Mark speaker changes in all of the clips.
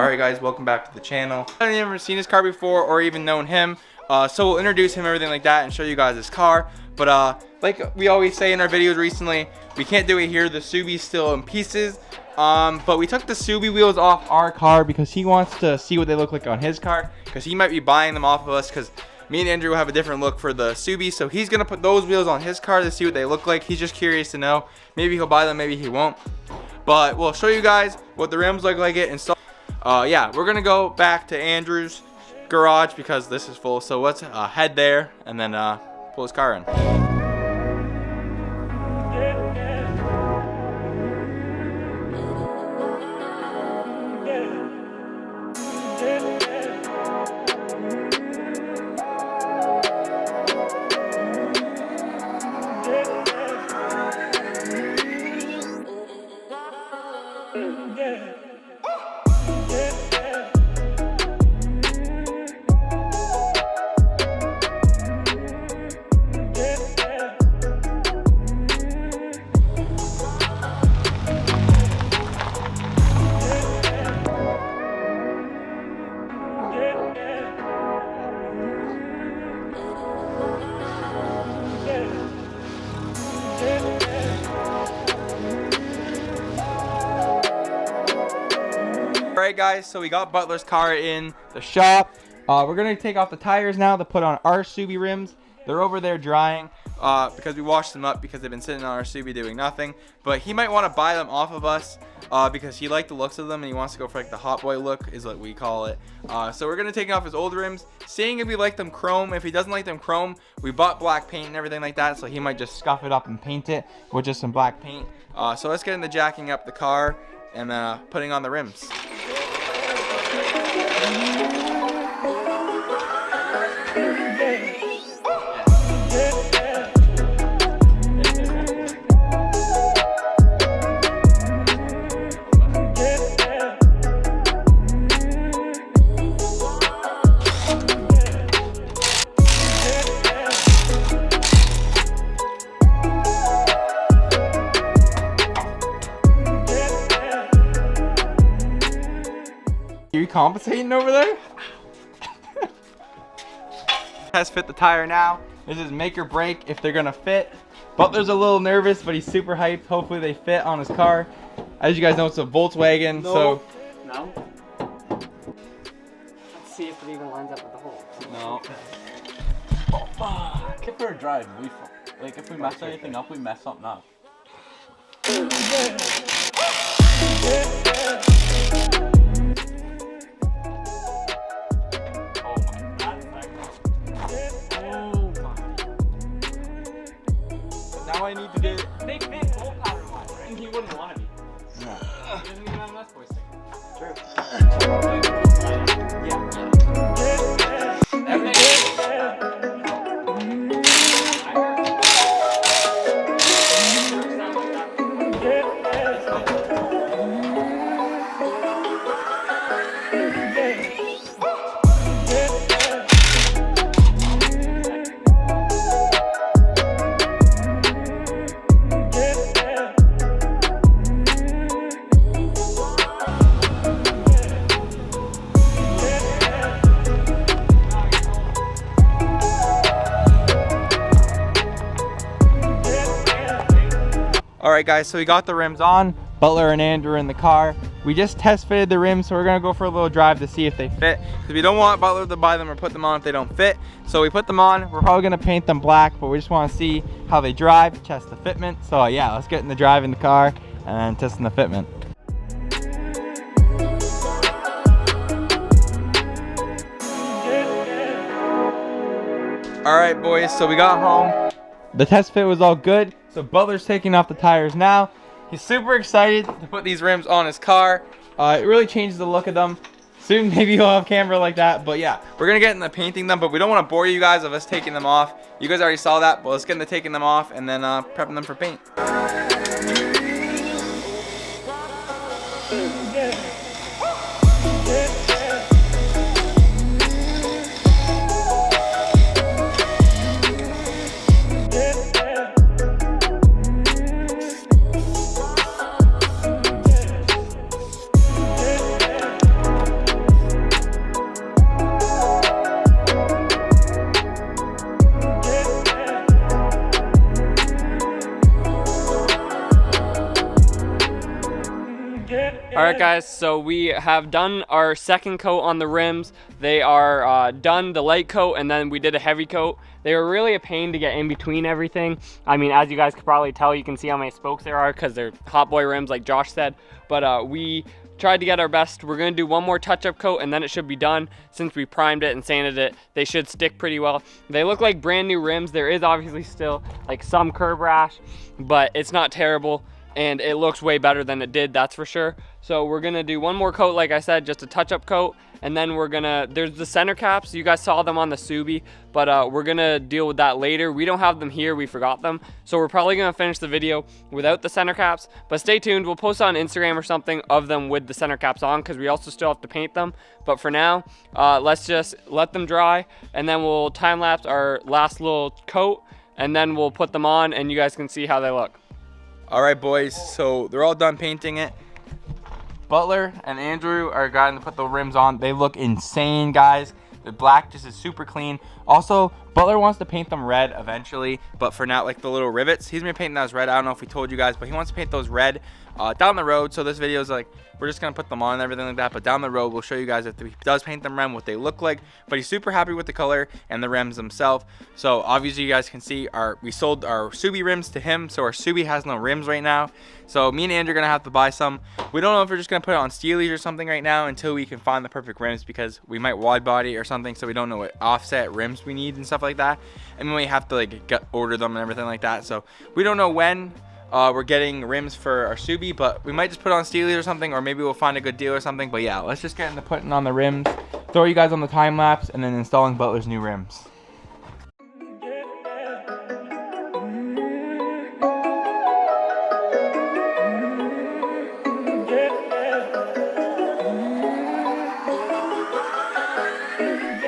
Speaker 1: Alright guys, welcome back to the channel. I've never seen his car before or even known him, so we'll introduce him, everything like that, and show you guys his car. But like we always say in our videos recently, we can't do it here. The Subi's still in pieces, but we took the Subi wheels off our car because he wants to see what they look like on his car, because he might be buying them off of us, because me and Andrew will have a different look for the Subi, so he's gonna put those wheels on his car to see what they look like. He's just curious to know. Maybe he'll buy them, maybe he won't, but we'll show you guys what the rims look like it and stuff. Yeah, we're gonna go back to Andrew's garage because this is full, so let's head there and then pull his car in. Alright guys, so we got Butler's car in the shop. We're going to take off the tires now to put on our Subi rims. They're over there drying because we washed them up because they've been sitting on our Subi doing nothing. But he might want to buy them off of us because he liked the looks of them and he wants to go for like the hot boy look is what we call it. So we're going to take off his old rims, seeing if we like them chrome. If he doesn't like them chrome, we bought black paint and everything like that, so he might just scuff it up and paint it with just some black paint. So let's get into jacking up the car and putting on the rims. Are you compensating over there? Test fit the tire now. This is make or break if they're gonna fit. Butler's a little nervous, but he's super hyped. Hopefully they fit on his car. As you guys know, it's a Volkswagen,
Speaker 2: no. No? Let's see if it even lines up with the hole.
Speaker 3: No. If we're driving, like if we mess anything up, we mess something up.
Speaker 1: Now I need to get
Speaker 2: Big hole pattern line, right? And he wouldn't want to be.
Speaker 1: No.
Speaker 2: He doesn't even have an S-boy sticker. True.
Speaker 1: Alright guys, so we got the rims on. Butler and Andrew are in the car. We just test fitted the rims, so we're gonna go for a little drive to see if they fit, because we don't want Butler to buy them or put them on if they don't fit. So we put them on. We're probably gonna paint them black, but we just want to see how they drive, test the fitment. So yeah, let's get in the drive in the car and testing the fitment. Alright boys, so we got home. The test fit was all good, so Butler's taking off the tires now. He's super excited to put these rims on his car. It really changes the look of them. Soon maybe he'll have camera like that, but yeah, we're gonna get into painting them, but we don't want to bore you guys of us taking them off. You guys already saw that, but let's get into taking them off and then prepping them for paint.
Speaker 2: Alright guys, so we have done our second coat on the rims. They are done the light coat, and then we did a heavy coat. They were really a pain to get in between everything. I mean, as you guys could probably tell, you can see how many spokes there are because they're hot boy rims like Josh said. But we tried to get our best. We're going to do one more touch-up coat and then it should be done. Since we primed it and sanded it, they should stick pretty well. They look like brand new rims. There is obviously still like some curb rash, but it's not terrible. And it looks way better than it did, that's for sure. So we're gonna do one more coat, like I said, just a touch-up coat, and then we're gonna, there's the center caps, you guys saw them on the Subi, but we're gonna deal with that later. We don't have them here, we forgot them, so we're probably gonna finish the video without the center caps, but stay tuned, we'll post on Instagram or something of them with the center caps on, because we also still have to paint them. But for now, let's just let them dry, and then we'll time-lapse our last little coat, and then we'll put them on, and you guys can see how they look.
Speaker 1: All right, boys, so they're all done painting it. Butler and Andrew are going to put the rims on. They look insane, guys. The black just is super clean. Also, Butler wants to paint them red eventually, but for now, like the little rivets, he's gonna paint those red. I don't know if we told you guys, but he wants to paint those red down the road. So this video is like, we're just gonna put them on and everything like that, but down the road we'll show you guys if he does paint them red what they look like. But he's super happy with the color and the rims themselves. So obviously you guys can see we sold our Subi rims to him, so our Subi has no rims right now. So me and Andrew are gonna have to buy some. We don't know if we're just gonna put it on Steelies or something right now until we can find the perfect rims, because we might wide body or something, so we don't know what offset rims we need and stuff like that, and we have to like order them and everything like that. So we don't know when we're getting rims for our Subi, but we might just put it on Steelies or something, or maybe we'll find a good deal or something. But yeah, let's just get into putting on the rims, throw you guys on the time lapse, and then installing Butler's new rims.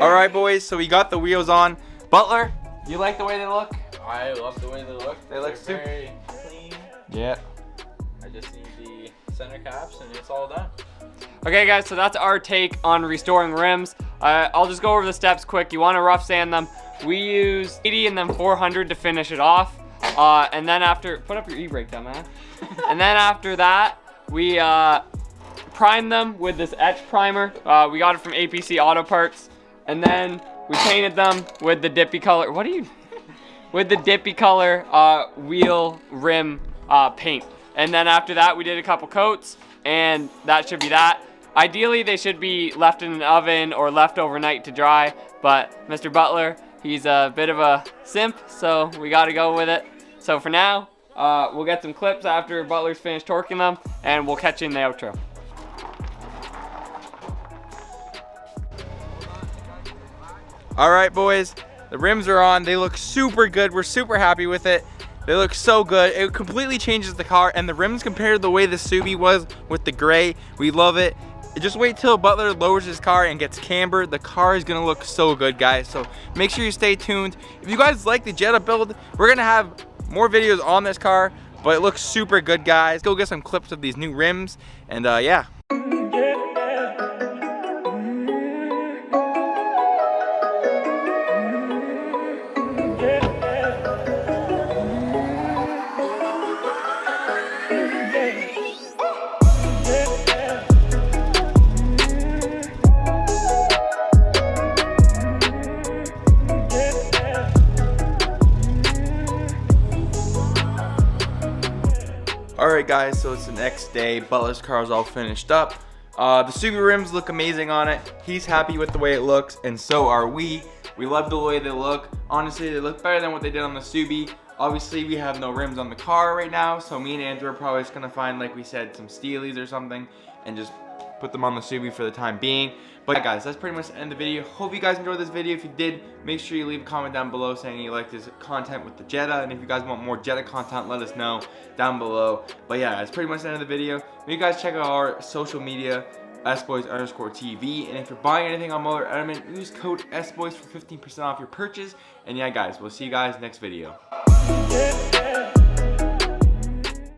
Speaker 1: All right, boys, so we got the wheels on. Butler, you like the way they look?
Speaker 3: I love the way they look.
Speaker 1: They look super
Speaker 3: very clean.
Speaker 1: Yeah.
Speaker 3: I just need the center caps and it's all done.
Speaker 2: Okay guys, so that's our take on restoring rims. I'll just go over the steps quick. You want to rough sand them. We use 80 and then 400 to finish it off. And then after, put up your e-brake down, man. And then after that, we prime them with this etch primer. We got it from APC Auto Parts. And then we painted them with the dippy color. What are you? With the dippy color wheel rim paint. And then after that, we did a couple coats, and that should be that. Ideally, they should be left in an oven or left overnight to dry, but Mr. Butler, he's a bit of a simp, so we got to go with it. So for now, we'll get some clips after Butler's finished torquing them, and we'll catch you in the outro.
Speaker 1: All right, boys, the rims are on. They look super good. We're super happy with it. They look so good. It completely changes the car, and the rims compared to the way the Subi was with the gray, we love it. Just wait till Butler lowers his car and gets cambered. The car is gonna look so good, guys. So make sure you stay tuned. If you guys like the Jetta build, we're gonna have more videos on this car, but it looks super good, guys. Go get some clips of these new rims, and yeah. Alright guys, so it's the next day. Butler's car is all finished up. The Subi rims look amazing on it. He's happy with the way it looks, and so are we. We love the way they look. Honestly, they look better than what they did on the Subi. Obviously, we have no rims on the car right now, so me and Andrew are probably just gonna find, like we said, some Steelies or something, and just put them on the Subi for the time being. But yeah, guys, that's pretty much the end of the video. Hope you guys enjoyed this video. If you did, make sure you leave a comment down below saying you like this content with the Jetta, and if you guys want more Jetta content, let us know down below. But yeah, that's pretty much the end of the video. Make you guys check out our social media, sboys_TV, and if you're buying anything on Motor Element, use code SBOYS for 15% off your purchase. And yeah, guys, we'll see you guys next video.